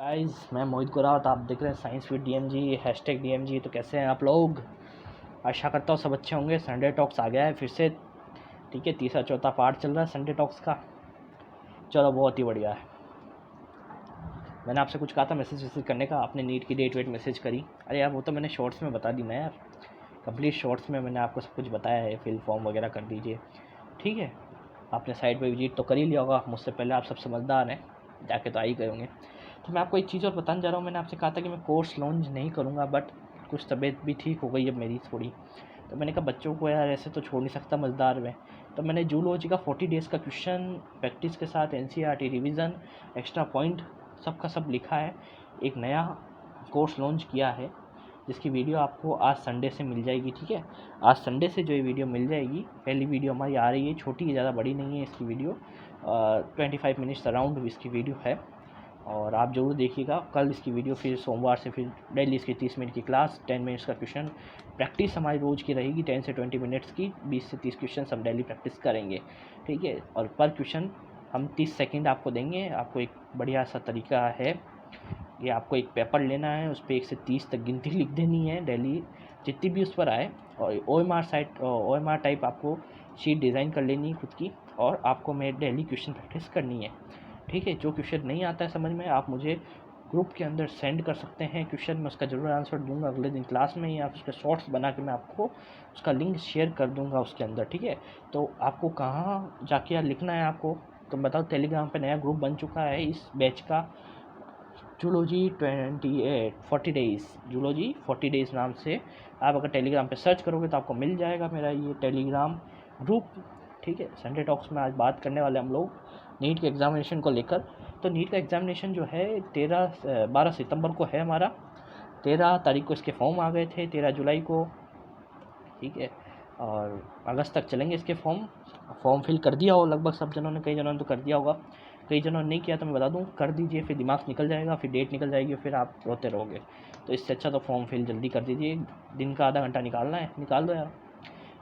Guys, मैं मोहित गुरावत, आप देख रहे हैं साइंस विद डीएमजी #DMG। तो कैसे हैं आप लोग? आशा करता हूँ सब अच्छे होंगे। संडे टॉक्स आ गया है फिर से। ठीक है, तीसरा चौथा पार्ट चल रहा है संडे टॉक्स का। चलो, बहुत ही बढ़िया है। मैंने आपसे कुछ कहा था मैसेज करने का, आपने नीट की डेट वेट मैसेज करी। अरे यार, वो तो मैंने शॉर्ट्स में बता दी ना यार, कंप्लीट शॉर्ट्स में मैंने आपको सब कुछ बताया है। फिल फॉर्म वगैरह कर दीजिए, ठीक है। आपने साइट पे विजिट तो कर ही लिया होगा, मुझसे पहले आप सब समझदार हैं, जाके तो आ ही गए होंगे। तो मैं आपको एक चीज़ और बताने जा रहा हूँ। मैंने आपसे कहा था कि मैं कोर्स लॉन्च नहीं करूँगा, बट कुछ तबीयत भी ठीक हो गई अब मेरी थोड़ी। तो मैंने कहा बच्चों को यार ऐसे तो छोड़ नहीं सकता मज़ेदार में। तो मैंने जूलॉजी का 40 डेज़ का क्वेश्चन प्रैक्टिस के साथ NCERT रिवीजन एक्स्ट्रा पॉइंट सबका सब लिखा है। एक नया कोर्स लॉन्च किया है जिसकी वीडियो आपको आज संडे से मिल जाएगी। ठीक है, आज संडे से जो ये वीडियो मिल जाएगी। पहली वीडियो हमारी आ रही है, छोटी है, ज़्यादा बड़ी नहीं है इसकी वीडियो। 25 मिनट्स अराउंड इसकी वीडियो है और आप ज़रूर देखिएगा। कल इसकी वीडियो, फिर सोमवार से फिर डेली इसकी 30 मिनट की क्लास, 10 मिनट्स का क्वेश्चन प्रैक्टिस हमारी रोज़ की रहेगी। 10 से 20 मिनट्स की 20 से 30 क्वेश्चन हम डेली प्रैक्टिस करेंगे। ठीक है, और पर क्वेश्चन हम 30 सेकंड आपको देंगे। आपको एक बढ़िया सा तरीका है, ये आपको एक पेपर लेना है, उस पर 1 से 30 तक गिनती लिख देनी है डेली, जितनी भी उस पर आए। और OMR टाइप आपको शीट डिज़ाइन कर लेनी है खुद की, और आपको मैं डेली क्वेश्चन प्रैक्टिस करनी है। ठीक है, जो क्वेश्चन नहीं आता है समझ में, आप मुझे ग्रुप के अंदर सेंड कर सकते हैं क्वेश्चन, मैं उसका ज़रूर आंसर दूंगा अगले दिन क्लास में, या उसके शॉर्ट्स बना के मैं आपको उसका लिंक शेयर कर दूंगा उसके अंदर। ठीक है, तो आपको कहाँ जाके लिखना है आपको तो बताओ। टेलीग्राम पे नया ग्रुप बन चुका है इस बैच का, जूलॉजी 40 डेज़, जूलॉजी 40 डेज़ नाम से आप अगर टेलीग्राम पे सर्च करोगे तो आपको मिल जाएगा मेरा ये टेलीग्राम ग्रुप। ठीक है, संडे टॉक्स में आज बात करने वाले हम लोग नीट के एग्ज़ामिनेशन को लेकर। तो नीट का एग्ज़ामिनेशन जो है 12 सितंबर को है हमारा। 13 तारीख को इसके फॉर्म आ गए थे, 13 जुलाई को। ठीक है, और अगस्त तक चलेंगे इसके फॉर्म फिल कर दिया हो लगभग सब जनों ने, कई जनों ने तो कर दिया होगा, कई जनों ने नहीं किया तो मैं बता दूं कर दीजिए, फिर दिमाग निकल जाएगा, फिर डेट निकल जाएगी, फिर आप रोते रहोगे। तो इससे अच्छा तो फॉर्म फिल जल्दी कर दीजिए, दिन का आधा घंटा निकालना है, निकाल दो यार।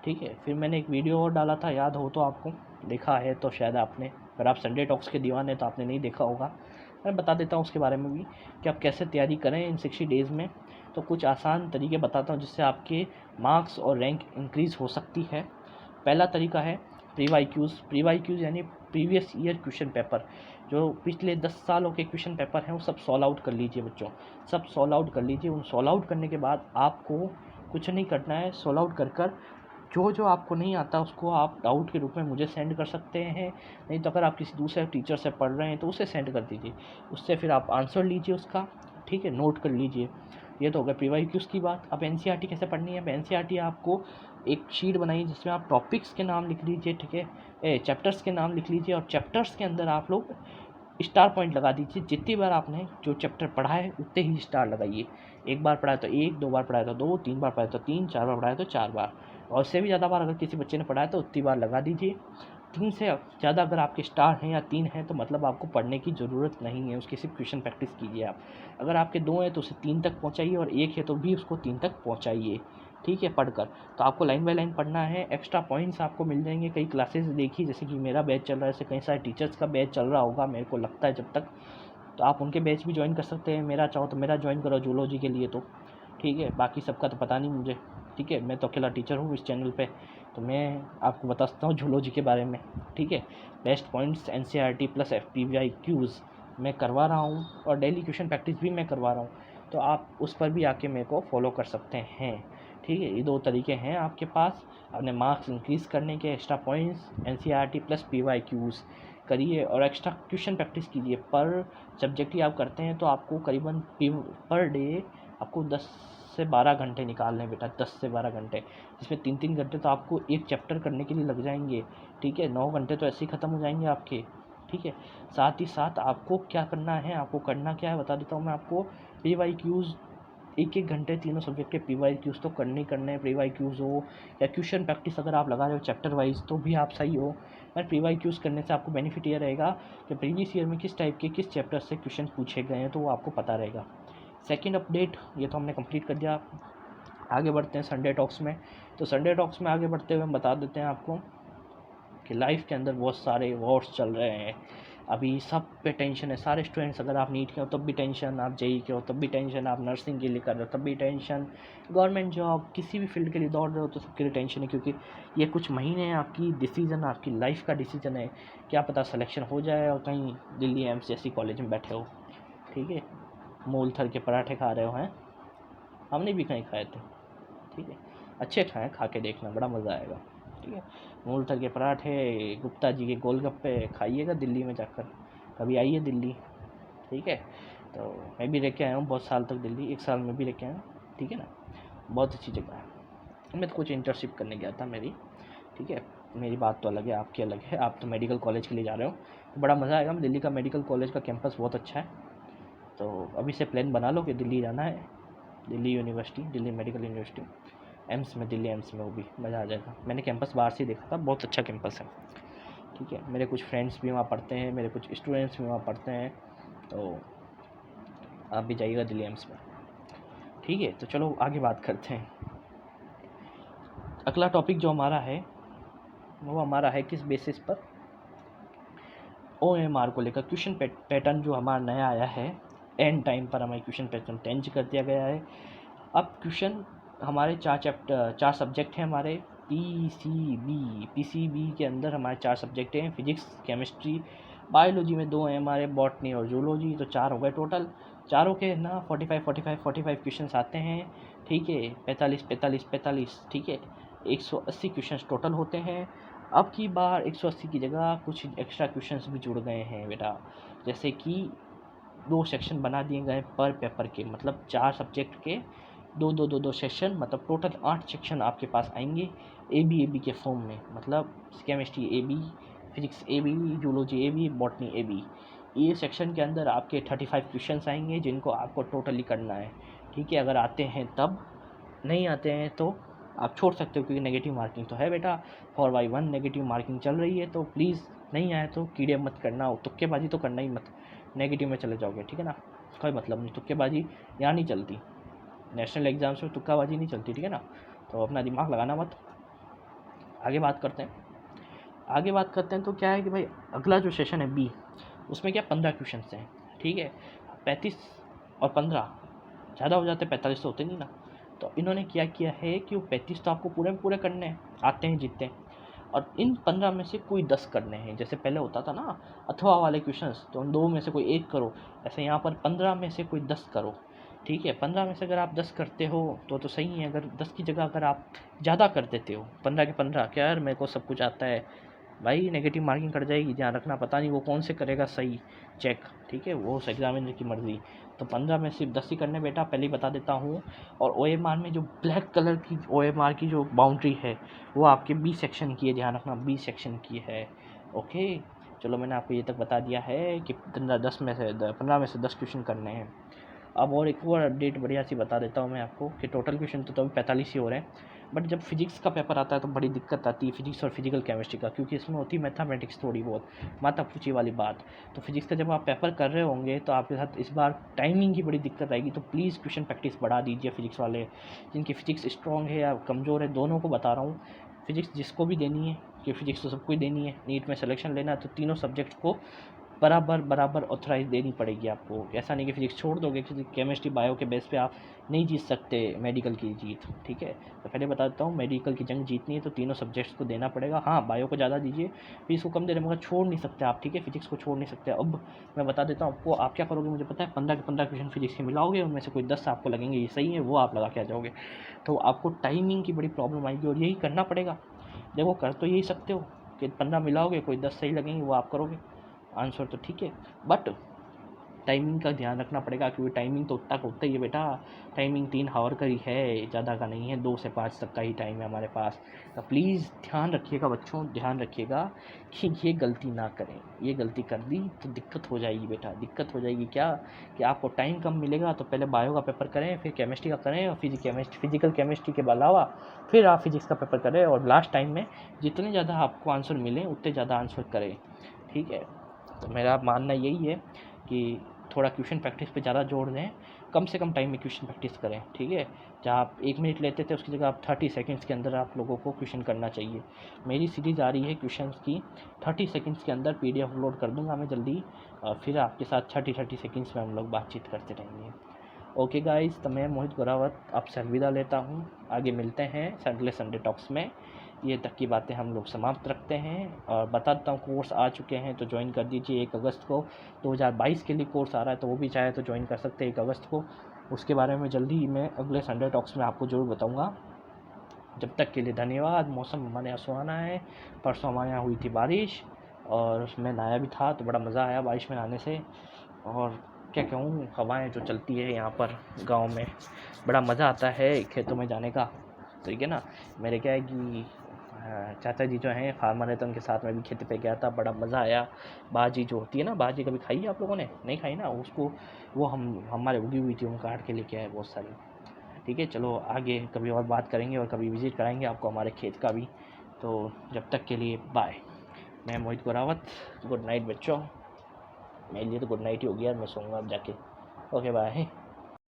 ठीक है, फिर मैंने एक वीडियो और डाला था, याद हो तो आपको, देखा है तो शायद आपने, अगर आप संडे टॉक्स के दीवाने तो आपने नहीं देखा होगा। मैं बता देता हूँ उसके बारे में भी कि आप कैसे तैयारी करें इन 60 डेज़ में। तो कुछ आसान तरीके बताता हूँ जिससे आपके मार्क्स और रैंक इंक्रीज़ हो सकती है। पहला तरीका है प्री-वाई क्यूज़ यानी प्रीवियस ईयर क्वेश्चन पेपर। जो पिछले 10 सालों के क्वेश्चन पेपर हैं वो सब सॉल्व आउट कर लीजिए बच्चों, सब सॉल्व आउट कर लीजिए। उन सॉल्व आउट करने के बाद आपको कुछ नहीं करना है, सॉल्व आउट कर जो आपको नहीं आता उसको आप डाउट के रूप में मुझे सेंड कर सकते हैं। नहीं तो अगर आप किसी दूसरे टीचर से पढ़ रहे हैं तो उसे सेंड कर दीजिए, उससे फिर आप आंसर लीजिए उसका। ठीक है, नोट कर लीजिए। ये तो हो गया प्री-वाई-क्यूज़ की बात। अब NCERT कैसे पढ़नी है? अब NCERT आपको एक शीट बनाइए जिसमें आप टॉपिक्स के नाम लिख लीजिए। ठीक है, चैप्टर्स के नाम लिख लीजिए, और चैप्टर्स के अंदर आप लोग स्टार पॉइंट लगा दीजिए। जितनी बार आपने जो चैप्टर पढ़ा है उतने ही स्टार लगाइए। एक बार पढ़ा है तो 1, 2 बार पढ़ा है तो 2, 3 बार पढ़ा है तो 3, 4 बार पढ़ा है तो 4 बार, और उससे भी ज़्यादा बार अगर किसी बच्चे ने पढ़ा है तो उतनी बार लगा दीजिए। 3 से ज़्यादा अगर आपके स्टार हैं या 3 हैं तो मतलब आपको पढ़ने की ज़रूरत नहीं है, उसकी सिर्फ क्वेश्चन प्रैक्टिस कीजिए आप। अगर आपके 2 हैं तो उसे 3 तक पहुँचाइए, और 1 है तो भी उसको 3 तक पहुँचाइए। ठीक है, पढ़कर तो आपको लाइन बाय लाइन पढ़ना है। एक्स्ट्रा पॉइंट्स आपको मिल जाएंगे। कई क्लासेस देखी, जैसे कि मेरा बैच चल रहा है, ऐसे कई सारे टीचर्स का बैच चल रहा होगा मेरे को लगता है जब तक, तो आप उनके बैच भी ज्वाइन कर सकते हैं। मेरा चाहो तो मेरा ज्वाइन करो जूलॉजी के लिए तो। ठीक है, बाकी सबका तो पता नहीं मुझे। ठीक है, मैं तो अकेला टीचर हूँ इस चैनल पे, तो मैं आपको बता सकता हूँ जूलॉजी के बारे में। ठीक है, बेस्ट पॉइंट्स NCERT प्लस FPY-क्यूज़ मैं करवा रहा हूँ, और डेली क्वेश्चन प्रैक्टिस भी मैं करवा रहा हूँ, तो आप उस पर भी आके मेरे को फॉलो कर सकते हैं। ठीक है, ये 2 तरीके हैं आपके पास अपने मार्क्स इंक्रीज़ करने के। एक्स्ट्रा पॉइंट्स NCERT प्लस PY-क्यूज़ करिए, और एक्स्ट्रा क्वेश्चन प्रैक्टिस कीजिए। पर सब्जेक्ट ही आप करते हैं तो आपको करीबन पर डे आपको 10 से 12 घंटे निकालने हैं बेटा, 10 से 12 घंटे, जिसमें 3-3 घंटे तो आपको एक चैप्टर करने के लिए लग जाएंगे। ठीक है, 9 घंटे तो ऐसे ही ख़त्म हो जाएंगे आपके। ठीक है, साथ ही साथ आपको क्या करना है, आपको करना क्या है बता देता हूँ मैं आपको। PY-क्यूज़ 1-1 घंटे तीनों सब्जेक्ट के PY-क्यूज़ तो करने ही करने हैं। PY-क्यूज़ हो या क्वेश्चन प्रैक्टिस अगर आप लगा रहे हो चैप्टर वाइज तो भी आप सही हो। पर PY-क्यूज़ करने से आपको बेनिफिट ये रहेगा कि प्रीवियस ईयर में किस टाइप के किस चैप्टर से क्वेश्चन पूछे गए हैं तो वो आपको पता रहेगा। सेकंड अपडेट ये तो हमने कंप्लीट कर दिया। आगे बढ़ते हैं संडे टॉक्स में। तो संडे टॉक्स में आगे बढ़ते हुए हम बता देते हैं आपको कि लाइफ के अंदर बहुत सारे वॉर्स चल रहे हैं। अभी सब पे टेंशन है, सारे स्टूडेंट्स, अगर आप नीट के हो तब भी टेंशन, आप जेई के हो तब भी टेंशन, आप नर्सिंग के लिए कर रहे हो तब भी टेंशन, गवर्नमेंट जॉब किसी भी फील्ड के लिए दौड़ रहे हो तो सबके लिए टेंशन है, क्योंकि ये कुछ महीने आपकी डिसीजन, आपकी लाइफ का डिसीजन है। क्या पता सिलेक्शन हो जाए और कहीं दिल्ली एम्स जैसी कॉलेज में बैठे हो, ठीक है, मूल थर के पराठे खा रहे हो हैं, हमने भी कहीं खाए थे, ठीक है, अच्छे खाएँ, खा के देखना बड़ा मज़ा आएगा, ठीक है। मूलथल के पराठे, गुप्ता जी के गोलगप्पे खाइएगा दिल्ली में जाकर, कभी आइए दिल्ली, ठीक है। तो मैं भी रह के आया हूँ बहुत साल तक दिल्ली, 1 साल में भी रह के आया हूँ, ठीक है ना, बहुत अच्छी जगह है। मैं तो कुछ इंटर्नशिप करने गया था मेरी, ठीक है, मेरी बात तो अलग है, आपकी अलग है, आप तो मेडिकल कॉलेज के लिए जा रहे हो, तो बड़ा मज़ा आएगा। दिल्ली का मेडिकल कॉलेज का कैंपस बहुत अच्छा है, तो अभी से प्लान बना लो कि दिल्ली जाना है, Delhi university, Delhi medical university, AIIMS में, दिल्ली एम्स में, वो भी मज़ा आ जाएगा। मैंने कैंपस बाहर से देखा था, बहुत अच्छा कैंपस है, ठीक है। मेरे कुछ फ्रेंड्स भी वहाँ पढ़ते हैं, मेरे कुछ स्टूडेंट्स भी वहाँ पढ़ते हैं, तो आप भी जाइएगा दिल्ली एम्स में, ठीक है। तो चलो आगे बात करते हैं। अगला टॉपिक जो हमारा है वो हमारा है किस बेसिस पर, OMR को लेकर क्वेश्चन पैटर्न जो हमारा नया आया है, एंड टाइम पर हमारे क्वेश्चन पैटर्न चेंज कर दिया गया है। अब क्वेश्चन हमारे 4 सब्जेक्ट हैं हमारे, PCB के अंदर हमारे 4 सब्जेक्ट हैं, फिजिक्स, केमिस्ट्री, बायोलॉजी में 2 हैं हमारे, बॉटनी और जूलॉजी, तो 4 हो गए टोटल। चारों के ना 45 क्वेश्चंस आते हैं, ठीक है, 45, ठीक है, 180 क्वेश्चंस टोटल होते हैं। अब की बार 180 की जगह कुछ एक्स्ट्रा क्वेश्चंस भी जुड़ गए हैं बेटा, जैसे कि 2 सेक्शन बना दिए गए पर पेपर के, मतलब 4 सब्जेक्ट के दो सेक्शन, मतलब टोटल 8 सेक्शन आपके पास आएंगे AB के फॉर्म में, मतलब chemistry AB, physics AB, zoology AB, botany AB। ये सेक्शन के अंदर आपके 35 क्वेश्चंस आएंगे जिनको आपको टोटली करना है, ठीक है। अगर आते हैं तब, नहीं आते हैं तो आप छोड़ सकते हो, क्योंकि नेगेटिव मार्किंग तो है बेटा, 4/1 नेगेटिव मार्किंग चल रही है, तो प्लीज़ नहीं आए तो कीड़े मत करना, तुक्केबाजी तो करना ही मत, नेगेटिव में चले जाओगे, ठीक है ना, कोई मतलब नहीं, तुक्केबाजी यहाँ नहीं चलती, नेशनल एग्ज़ाम्स में तुक्काबाजी नहीं चलती, ठीक है ना, तो अपना दिमाग लगाना मत। आगे बात करते हैं तो क्या है कि भाई अगला जो सेशन है B, उसमें क्या 15 क्वेश्चन हैं, ठीक है। 35 और 15 ज़्यादा हो जाते, 45 तो होते नहीं ना, तो इन्होंने क्या किया है कि वो 35 तो आपको पूरे करने हैं, आते हैं जीतते हैं, और इन 15 में से कोई 10 करने हैं, जैसे पहले होता था ना अथवा वाले क्वेश्चंस, तो उन 2 में से कोई 1 करो, ऐसे यहाँ पर 15 में से कोई 10 करो, ठीक है। 15 में से अगर आप 10 करते हो तो सही है, अगर 10 की जगह अगर आप ज़्यादा कर देते हो, 15 के 15, क्या यार मेरे को सब कुछ आता है, भाई नेगेटिव मार्किंग कट जाएगी, ध्यान रखना, पता नहीं वो कौन से करेगा सही चेक, ठीक है, वो उस एग्जामिनर की मर्ज़ी। तो 15 में सिर्फ 10 ही करने बेटा, पहले ही बता देता हूँ। और OMR में जो ब्लैक कलर की OMR की जो बाउंड्री है वो आपके B सेक्शन की है, ध्यान रखना, B सेक्शन की है, ओके। चलो मैंने आपको ये तक बता दिया है कि 15 में से 10 क्वेश्चन करने हैं। अब और एक और अपडेट बढ़िया सी बता देता हूँ मैं आपको कि टोटल क्वेश्चन तो अभी 45 ही हो रहे हैं, बट जब फिजिक्स का पेपर आता है तो बड़ी दिक्कत आती है, फिजिक्स और फिजिकल केमिस्ट्री का, क्योंकि इसमें होती है मैथमेटिक्स थोड़ी बहुत, माथा पूछी वाली बात। तो फिजिक्स का जब आप पेपर कर रहे होंगे तो आपके साथ इस बार टाइमिंग की बड़ी दिक्कत आएगी, तो प्लीज़ क्वेश्चन प्रैक्टिस बढ़ा दीजिए फिजिक्स वाले, जिनकी फिजिक्स स्ट्रॉन्ग है या कमज़ोर है, दोनों को बता रहा हूँ। फिजिक्स जिसको भी देनी है, कि फिजिक्स तो सबको ही देनी है, नीट में सिलेक्शन लेना है तो तीनों सब्जेक्ट को बराबर ऑथराइज देनी पड़ेगी आपको। ऐसा नहीं कि फिजिक्स छोड़ दोगे, केमिस्ट्री बायो के बेस पे आप नहीं जीत सकते मेडिकल की जीत, ठीक है। तो पहले बता देता हूँ, मेडिकल की जंग जीतनी है तो तीनों सब्जेक्ट्स को देना पड़ेगा। हाँ, बायो को ज़्यादा दीजिए, फिजिक्स को कम दे रहे, मगर छोड़ नहीं सकते आप, ठीक है, फिजिक्स को छोड़ नहीं सकते। अब मैं बता देता हूँ आपको, आप क्या करोगे मुझे पता है, 15 के 15 क्वेश्चन फिजिक्स के मिलाओगे, उनमें से कोई 10 आपको लगेंगे ये सही है, वो आप लगा के आ जाओगे, तो आपको टाइमिंग की बड़ी प्रॉब्लम आएगी, और यही करना पड़ेगा। देखो कर तो यही सकते हो कि 15 मिलाओगे, कोई 10 सही लगेंगे, वो आप करोगे आंसर, तो ठीक है, बट टाइमिंग का ध्यान रखना पड़ेगा, क्योंकि टाइमिंग तो उतना का उतना ही है बेटा, टाइमिंग 3 आवर का ही है, ज़्यादा का नहीं है, 2 से 5 तक का ही टाइम है हमारे पास। तो प्लीज़ ध्यान रखिएगा बच्चों, ध्यान रखिएगा कि ये गलती ना करें, ये गलती कर दी तो दिक्कत हो जाएगी बेटा, दिक्कत हो जाएगी क्या, कि आपको टाइम कम मिलेगा, तो पहले बायो का पेपर करें, फिर केमिस्ट्री का करें, और फिजिकल केमिस्ट्री के अलावा फिर आप फिजिक्स का पेपर करें, और लास्ट टाइम में जितने ज़्यादा आपको आंसर मिलें उतने ज़्यादा आंसर करें, ठीक है। तो मेरा मानना यही है कि थोड़ा क्वेश्चन प्रैक्टिस पे ज़्यादा जोड़ दें, कम से कम टाइम में क्वेश्चन प्रैक्टिस करें, ठीक है। जहाँ आप 1 मिनट लेते थे उसकी जगह आप 30 सेकंड्स के अंदर आप लोगों को क्वेश्चन करना चाहिए। मेरी सीरीज़ आ रही है क्वेश्चंस की, 30 सेकंड्स के अंदर पीडीएफ अपलोड कर दूंगा मैं जल्दी, फिर आपके साथ 30 सेकंड्स में हम लोग बातचीत करते रहेंगे। ओके गाइस, तो मैं मोहित गोरावत आपसे अलविदा लेता हूँ। आगे मिलते हैं अगले संडे टॉक्स में। ये तक की बातें हम लोग समाप्त रखते हैं और बता देता हूँ कोर्स आ चुके हैं तो ज्वाइन कर दीजिए। 1 अगस्त को 2022 के लिए कोर्स आ रहा है, तो वो भी चाहे तो ज्वाइन कर सकते हैं 1 अगस्त को। उसके बारे में जल्दी ही मैं अगले संडे टॉक्स में आपको ज़रूर बताऊँगा। जब तक के लिए धन्यवाद। मौसम हमारे यहाँ सुहाना है, परसों हमारे यहाँ हुई थी बारिश और मैं नहाया भी था तो बड़ा मज़ा आया बारिश में नहाने से। और क्या कहूँ, हवाएं जो चलती है यहाँ पर गांव में, बड़ा मज़ा आता है खेतों में जाने का। तो ठीक है ना, मेरे क्या है कि चाचा जी जो हैं फार्मर है, तो उनके साथ में भी खेती पे गया था, बड़ा मज़ा आया। बाजी जो होती है ना, बाजी कभी खाई है आप लोगों ने? नहीं खाई ना उसको, वो हमारे उगी हुई थी, हम काट के लेके आए बहुत सारी। ठीक है, चलो आगे कभी और बात करेंगे और कभी विज़िट कराएंगे आपको हमारे खेत का भी। तो जब तक के लिए बाय। मैं मोहित गोरावत, गुड नाइट बच्चों। मेरे लिए तो गुड नाइट ही हो गया, मैं सोऊंगा अब जाके। Okay bye.